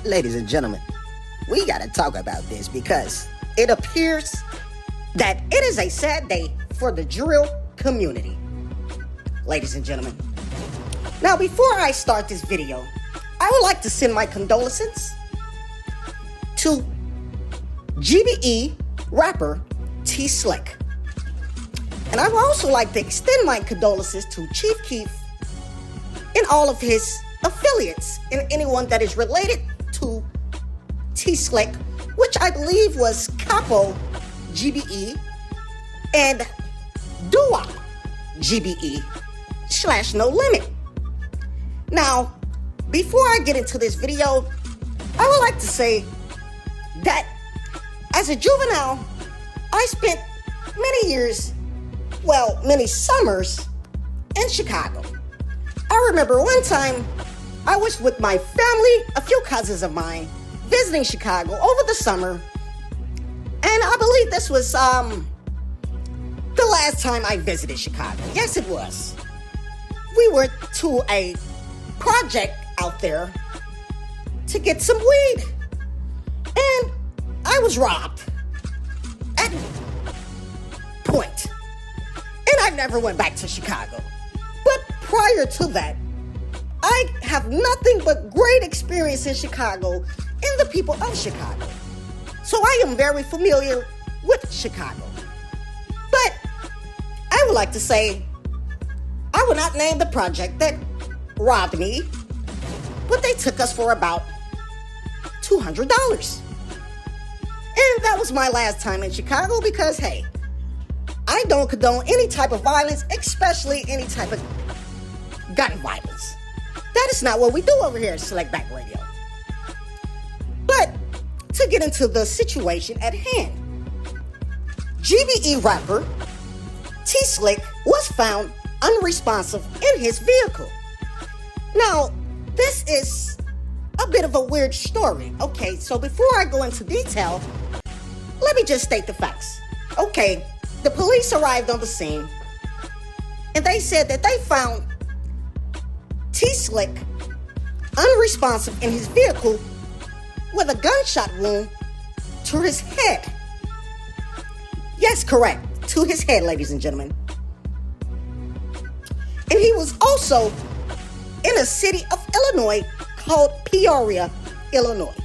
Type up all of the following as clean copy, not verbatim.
Ladies and gentlemen, we gotta talk about this because it appears that it is a sad day for the drill community. Ladies and gentlemen, now before I start this video, I would like to send my condolences to GBE rapper T Slick. And I would also like to extend my condolences to Chief Keef and all of his affiliates and anyone that is related to T Slick, which I believe was Capo GBE and Dua GBE / No Limit. Now, before I get into this video, I would like to say that as a juvenile, I spent many summers in Chicago. I remember one time I was with my family, a few cousins of mine, visiting Chicago over the summer. And I believe this was the last time I visited Chicago. Yes, it was. We went to a project out there to get some weed. And I was robbed at point. And I never went back to Chicago. But prior to that, I have nothing but great experience in Chicago and the people of Chicago. So I am very familiar with Chicago. But I would like to say, I will not name the project that robbed me, but they took us for about $200. And that was my last time in Chicago because, hey, I don't condone any type of violence, especially any type of gun violence. That is not what we do over here at Select Back Radio. But to get into the situation at hand, GBE rapper T Slick was found unresponsive in his vehicle. Now, this is a bit of a weird story. Okay, so before I go into detail, let me just state the facts. Okay, the police arrived on the scene and they said that they found T Slick unresponsive in his vehicle with a gunshot wound to his head. Yes, correct, to his head, ladies and gentlemen. And he was also in a city of Illinois called Peoria, Illinois.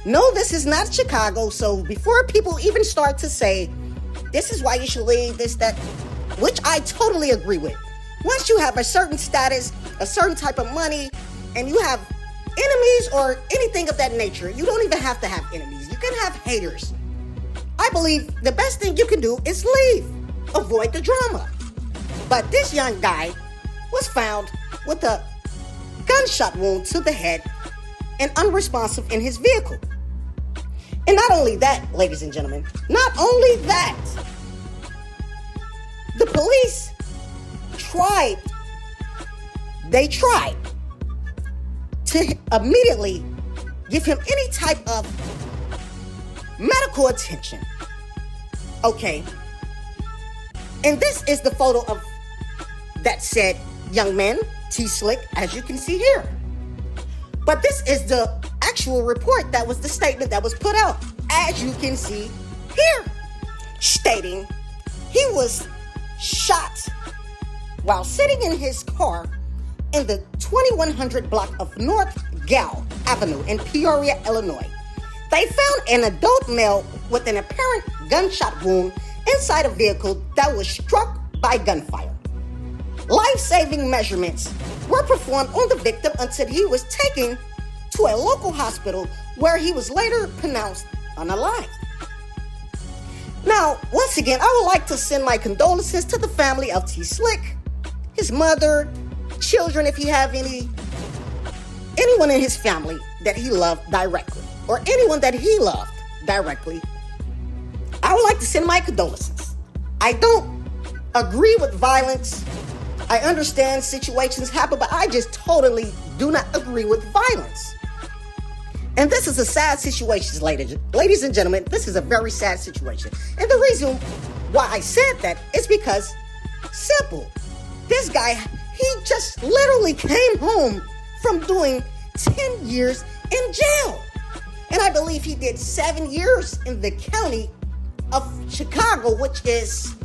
No, this is not Chicago, so before people even start to say, this is why you should leave, this, that, which I totally agree with. Once you have a certain status, a certain type of money, and you have enemies or anything of that nature, you don't even have to have enemies. You can have haters. I believe the best thing you can do is leave. Avoid the drama. But this young guy was found with a gunshot wound to the head and unresponsive in his vehicle. And not only that, ladies and gentlemen, not only that, the police tried to immediately give him any type of medical attention. Okay. And this is the photo of that said young man, T Slick, as you can see here. But this is the actual report, that was the statement that was put out, as you can see here, stating he was shot while sitting in his car in the 2100 block of North Gow Avenue in Peoria, Illinois. They found an adult male with an apparent gunshot wound inside a vehicle that was struck by gunfire. Life-saving measurements were performed on the victim until he was taken to a local hospital where he was later pronounced unalive. Now, once again, I would like to send my condolences to the family of T Slick, his mother, children, if he have anyone in his family that he loved directly, or anyone that he loved directly. I would like to send my condolences. I don't agree with violence. I understand situations happen, but I just totally do not agree with violence. And this is a sad situation, ladies and gentlemen. This is a very sad situation. And the reason why I said that is because, simple, this guy, he just literally came home from doing 10 years in jail. And I believe he did 7 years in the county of Chicago, which is,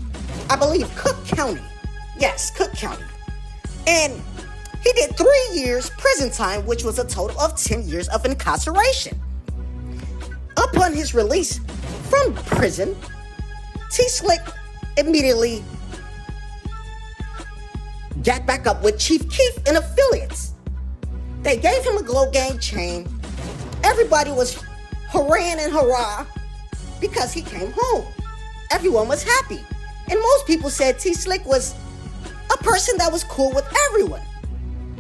I believe, Cook County. Yes, Cook County. And he did 3 years prison time, which was a total of 10 years of incarceration. Upon his release from prison, T-Slick immediately got back up with Chief Keef and affiliates. They gave him a Glow Gang chain. Everybody was hurrahing and hurrah because he came home. Everyone was happy. And most people said T-Slick was a person that was cool with everyone.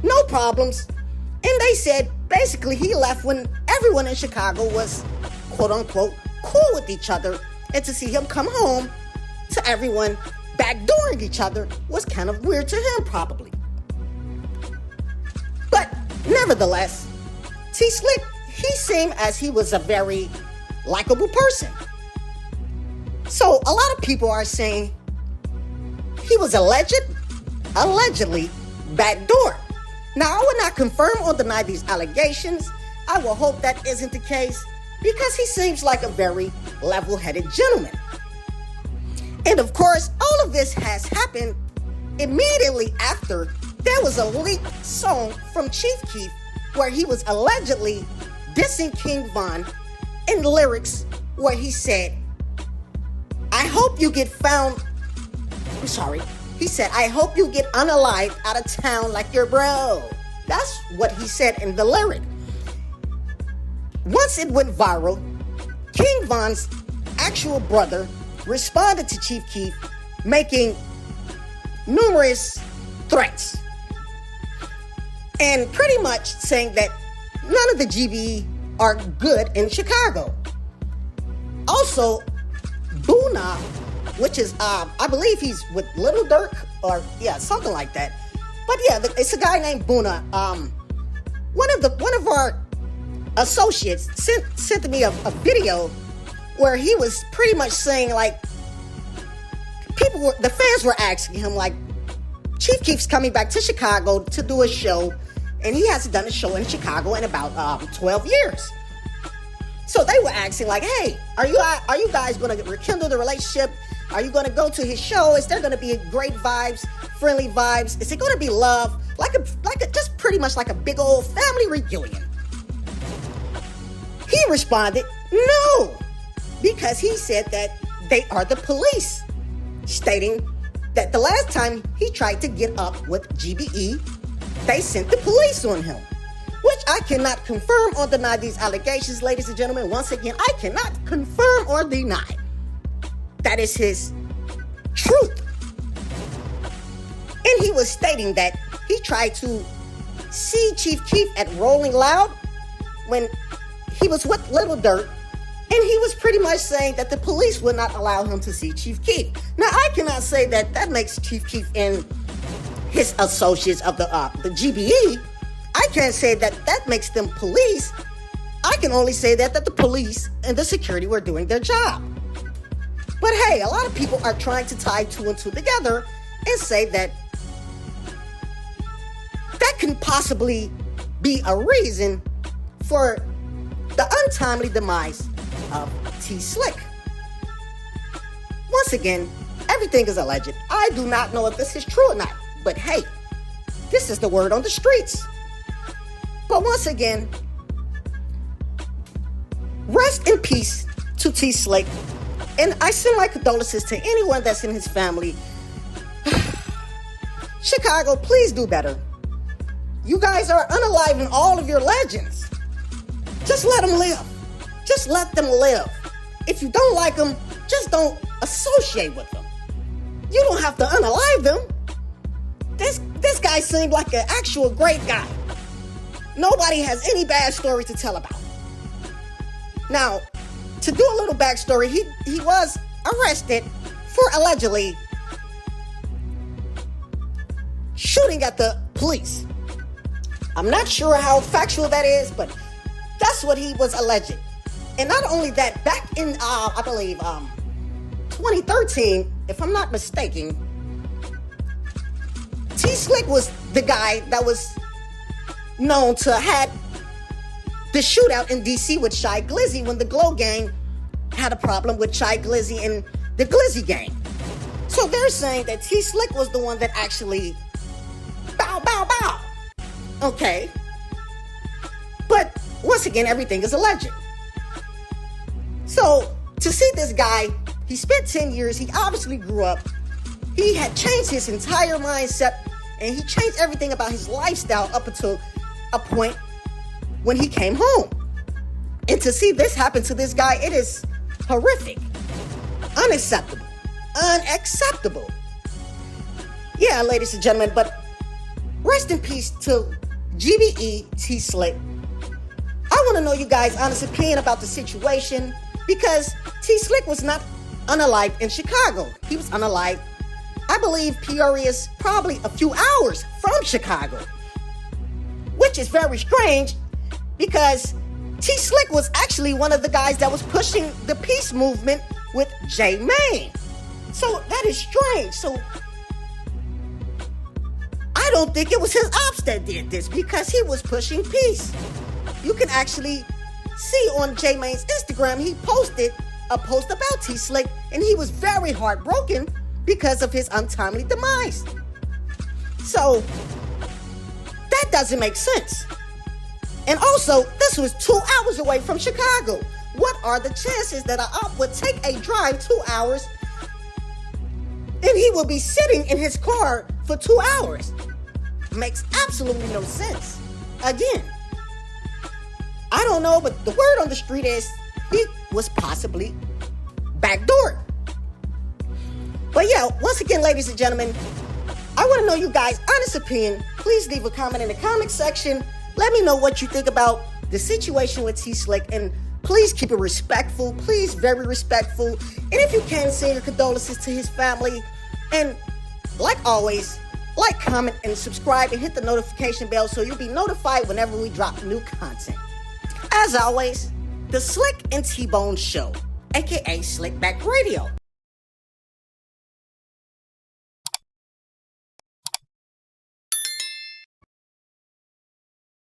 No problems. And they said basically he left when everyone in Chicago was quote unquote cool with each other. And to see him come home to everyone backdooring each other was kind of weird to him probably. But nevertheless, T-Slick, he seemed as he was a very likable person. So a lot of people are saying he was allegedly backdoored. Now, I will not confirm or deny these allegations. I will hope that isn't the case because he seems like a very level-headed gentleman. And of course, all of this has happened immediately after there was a leaked song from Chief Keef where he was allegedly dissing King Von in lyrics where he said, I hope you get he said, I hope you get unalived out of town like your bro. That's what he said in the lyric. Once it went viral, King Von's actual brother responded to Chief Keef, making numerous threats. And pretty much saying that none of the GBE are good in Chicago. Also, Boona, which is, I believe he's with Little Durk, or yeah, something like that. But yeah, it's a guy named Boona. One of our associates sent me a video where he was pretty much saying like, the fans were asking him like, Chief Keef's coming back to Chicago to do a show, and he hasn't done a show in Chicago in about 12 years. So they were asking like, hey, are you guys going to rekindle the relationship? Are you going to go to his show? Is there going to be great vibes, friendly vibes? Is it going to be love? Like a just pretty much like a big old family reunion. He responded, no, because he said that they are the police, stating that the last time he tried to get up with GBE, they sent the police on him. Which I cannot confirm or deny these allegations, ladies and gentlemen. Once again, I cannot confirm or deny. That is his truth. And he was stating that he tried to see Chief Keef at Rolling Loud when he was with Little Durk, and he was pretty much saying that the police would not allow him to see Chief Keef. Now, I cannot say that makes Chief Keef and his associates of the GBE. I can't say that makes them police. I can only say that the police and the security were doing their job. But hey, a lot of people are trying to tie two and two together and say that can possibly be a reason for the untimely demise of T-Slick. Once again, everything is alleged. I do not know if this is true or not, but hey, this is the word on the streets. But once again, rest in peace to T-Slick, and I send my condolences to anyone that's in his family. Chicago, please do better. You guys are unaliving all of your legends. Just let them live. Just let them live. If you don't like them, just don't associate with them. You don't have to unalive them. This guy seemed like an actual great guy. Nobody has any bad story to tell about. Now, to do a little backstory, he was arrested for allegedly shooting at the police. I'm not sure how factual that is, but that's what he was alleged. And not only that, back in, I believe, 2013, if I'm not mistaken, T-Slick was the guy that was known to had the shootout in DC with Shy Glizzy when the Glow Gang had a problem with Shy Glizzy and the Glizzy Gang. So they're saying that T Slick was the one that actually bow, bow, bow. Okay. But once again, everything is alleged. So to see this guy, he spent 10 years, he obviously grew up, he had changed his entire mindset, and he changed everything about his lifestyle up until a point when he came home. And to see this happen to this guy, it is horrific. Unacceptable. Unacceptable. Yeah, ladies and gentlemen, but rest in peace to GBE T Slick. I want to know you guys' honest opinion about the situation, because T Slick was not unalived in Chicago. He was unalived, I believe, Peoria is probably a few hours from Chicago, which is very strange because T Slick was actually one of the guys that was pushing the peace movement with J Main. So that is strange. So I don't think it was his ops that did this, because he was pushing peace. You can actually see on J Main's Instagram, he posted a post about T Slick, and he was very heartbroken because of his untimely demise. So that doesn't make sense. And also, this was 2 hours away from Chicago. What are the chances that an op would take a drive 2 hours and he will be sitting in his car for 2 hours? Makes absolutely no sense. Again, I don't know, but the word on the street is he was possibly backdoored. But yeah, once again, ladies and gentlemen, I want to know you guys' honest opinion. Please leave a comment in the comment section. Let me know what you think about the situation with T Slick, and please keep it respectful. Please, very respectful. And if you can, send your condolences to his family. And like always, like, comment, and subscribe, and hit the notification bell so you'll be notified whenever we drop new content. As always, the Slick and T-Bone Show, aka Slickback Radio.